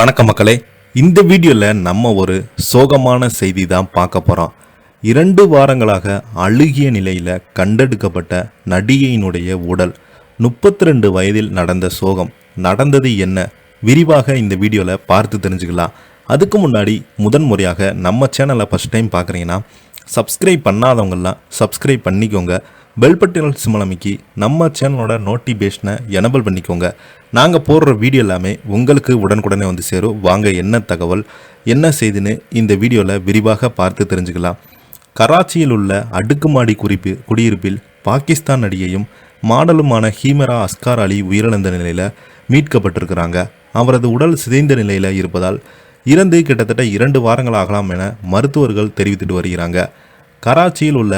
வணக்கம் மக்களே, இந்த வீடியோவில் நம்ம ஒரு சோகமான செய்தி தான் பார்க்க போகிறோம். 2 வாரங்களாக அழுகிய நிலையில் கண்டெடுக்கப்பட்ட நடிகையினுடைய உடல். 32 வயதில் நடந்த சோகம். நடந்தது என்ன? விரிவாக இந்த வீடியோவில் பார்த்து தெரிஞ்சுக்கலாம். அதுக்கு முன்னாடி முதன்முறையாக நம்ம சேனலை ஃபஸ்ட் டைம் பார்க்குறீங்கன்னா சப்ஸ்கிரைப் பண்ணாதவங்கெல்லாம் சப்ஸ்கிரைப் பண்ணிக்கோங்க. பெல் பட்டன் சிம்பல் அமைக்கி நம்ம சேனலோட நோட்டிஃபிகேஷனை எனபிள் பண்ணிக்கோங்க. நாங்கள் போடுற வீடியோ எல்லாமே உங்களுக்கு உடனுக்குடனே வந்து சேரும். வாங்க, என்ன தகவல் என்ன செய்துன்னு இந்த வீடியோவில் விரிவாக பார்த்து தெரிஞ்சுக்கலாம். கராச்சியில் உள்ள அடுக்குமாடி குடியிருப்பில் பாகிஸ்தான் நடிகையும் மாடலுமான ஹீமரா அஸ்கார் அலி உயிரிழந்த நிலையில் மீட்கப்பட்டிருக்கிறாங்க. அவரது உடல் சிதைந்த நிலையில் இருப்பதால் இறந்து கிட்டத்தட்ட 2 வாரங்கள் ஆகலாம் என மருத்துவர்கள் தெரிவித்துட்டு வருகிறாங்க. கராச்சியில் உள்ள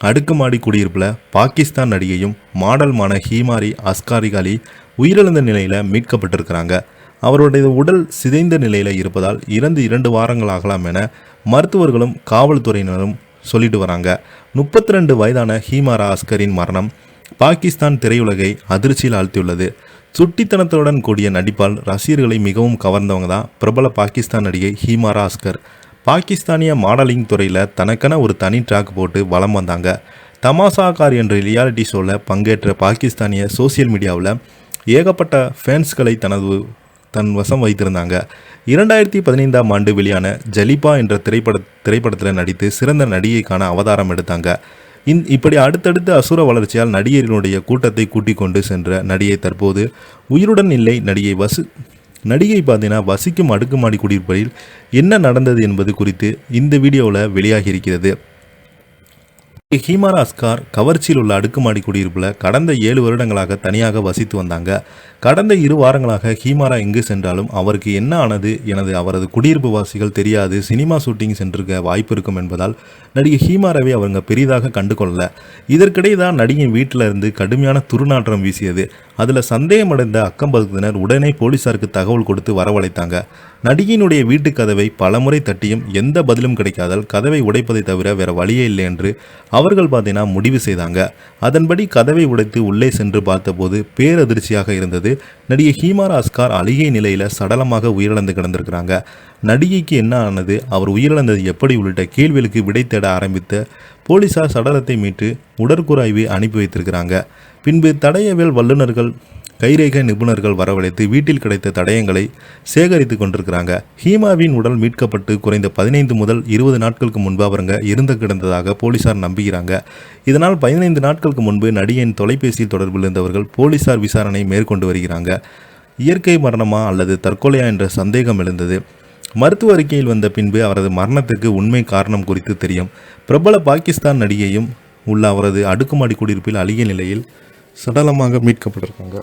அடுக்குமாடி குடியிருப்பில் பாகிஸ்தான் நடிகையும் மாடலுமான ஹீமாரி அஸ்காரி அலி உயிரிழந்த நிலையில் மீட்கப்பட்டிருக்கிறாங்க. அவருடைய உடல் சிதைந்த நிலையில் இருப்பதால் இறந்து 2 வாரங்கள் ஆகலாம் என மருத்துவர்களும் காவல்துறையினரும் சொல்லிட்டு வராங்க. 32 வயதான ஹீமாரா அஸ்கரின் மரணம் பாகிஸ்தான் திரையுலகை அதிர்ச்சியில் ஆழ்த்தியுள்ளது. சுட்டித்தனத்துடன் கூடிய நடிப்பால் ரசிகர்களை மிகவும் கவர்ந்தவங்க தான் பிரபல பாகிஸ்தான் நடிகை ஹீமாரா அஸ்கர். பாகிஸ்தானிய மாடலிங் துறையில் தனக்கென ஒரு தனி ட்ராக் போட்டு வலம் வந்தாங்க. தமாசாக்கார் என்ற ரியாலிட்டி ஷோவில் பங்கேற்ற பாகிஸ்தானிய சோசியல் மீடியாவில் ஏகப்பட்ட ஃபேன்ஸ்களை தன் வசம் வைத்திருந்தாங்க. 2015ஆம் ஆண்டு வெளியான ஜலிபா என்ற திரைப்படத்தில் நடித்து சிறந்த நடிகைக்கான அவதாரம் எடுத்தாங்க. இப்படி அடுத்தடுத்து அசுர வளர்ச்சியால் நடிகர்களுடைய கூட்டத்தை கூட்டிக் கொண்டு சென்ற நடிகை தற்போது உயிருடன் இல்லை. நடிகை பார்த்தீங்கன்னா வசிக்கும் அடுக்குமாடி குடியிருப்பில் என்ன நடந்தது என்பது குறித்து இந்த வீடியோவில் வெளியாகி இருக்கிறது. ஹீமாரா அஸ்கார் கவர்ச்சியில் உள்ள அடுக்குமாடி குடியிருப்பில் கடந்த 7 வருடங்களாக தனியாக வசித்து வந்தாங்க. கடந்த 2 வாரங்களாக ஹீமாரா எங்கு சென்றாலும் அவருக்கு என்ன ஆனது அவரது குடியிருப்பு வாசிகள் தெரியாது. சினிமா ஷூட்டிங் சென்றிருக்க வாய்ப்பு இருக்கும் என்பதால் நடிகை ஹீமாராவை அவங்க பெரிதாக கண்டு கொள்ளல. இதற்கிடையே தான் நடிகை வீட்டில் இருந்து கடுமையான துர்நாற்றம் வீசியது. அதில் சந்தேகமடைந்த அக்கம்பக்கத்தினர் உடனே போலீசாருக்கு தகவல் கொடுத்து வரவழைத்தாங்க. நடிகையினுடைய வீட்டு கதவை பலமுறை தட்டியும் எந்த பதிலும் கிடைக்காதால் கதவை உடைப்பதை தவிர வேற வழியே இல்லை என்று அவர்கள் பார்த்தீங்கன்னா முடிவு செய்தாங்க. அதன்படி கதவை உடைத்து உள்ளே சென்று பார்த்தபோது பேரதிர்ச்சியாக இருந்தது. நடிகை ஹீமாரா அஸ்கார் அழுகிய நிலையில் சடலமாக உயிரிழந்து கிடந்திருக்கிறாங்க. நடிகைக்கு என்ன ஆனது, அவர் உயிரிழந்தது எப்படி உள்ளிட்ட கேள்விகளுக்கு விடை தேட ஆரம்பித்த போலீசார் சடலத்தை மீட்டு உடற்கூறாய்வு அனுப்பி வைத்திருக்கிறாங்க. பின்பு தடயவியல் வல்லுநர்கள் கைரேகை நிபுணர்கள் வரவழைத்து வீட்டில் கிடைத்த தடயங்களை சேகரித்து கொண்டிருக்கிறாங்க. ஹீமாவின் உடல் மீட்கப்பட்டு குறைந்த 15 முதல் 20 நாட்களுக்கு முன்பு அவருங்க இருந்து கிடந்ததாக போலீசார் நம்புகிறாங்க. இதனால் 15 நாட்களுக்கு முன்பு நடிகையின் தொலைபேசியில் தொடர்பில் இருந்தவர்கள் போலீசார் விசாரணை மேற்கொண்டு வருகிறாங்க. இயற்கை மரணமா அல்லது தற்கொலையா என்ற சந்தேகம் எழுந்தது. மருத்துவ அறிக்கையில் வந்த பின்பு அவரது மரணத்துக்கு உண்மை காரணம் குறித்து தெரியும். பிரபல பாகிஸ்தான் நடிகையும் உள்ள அவரது அடுக்குமாடி குடியிருப்பில் அழுகிய நிலையில் சடலமாக மீட்கப்பட்டிருக்காங்க.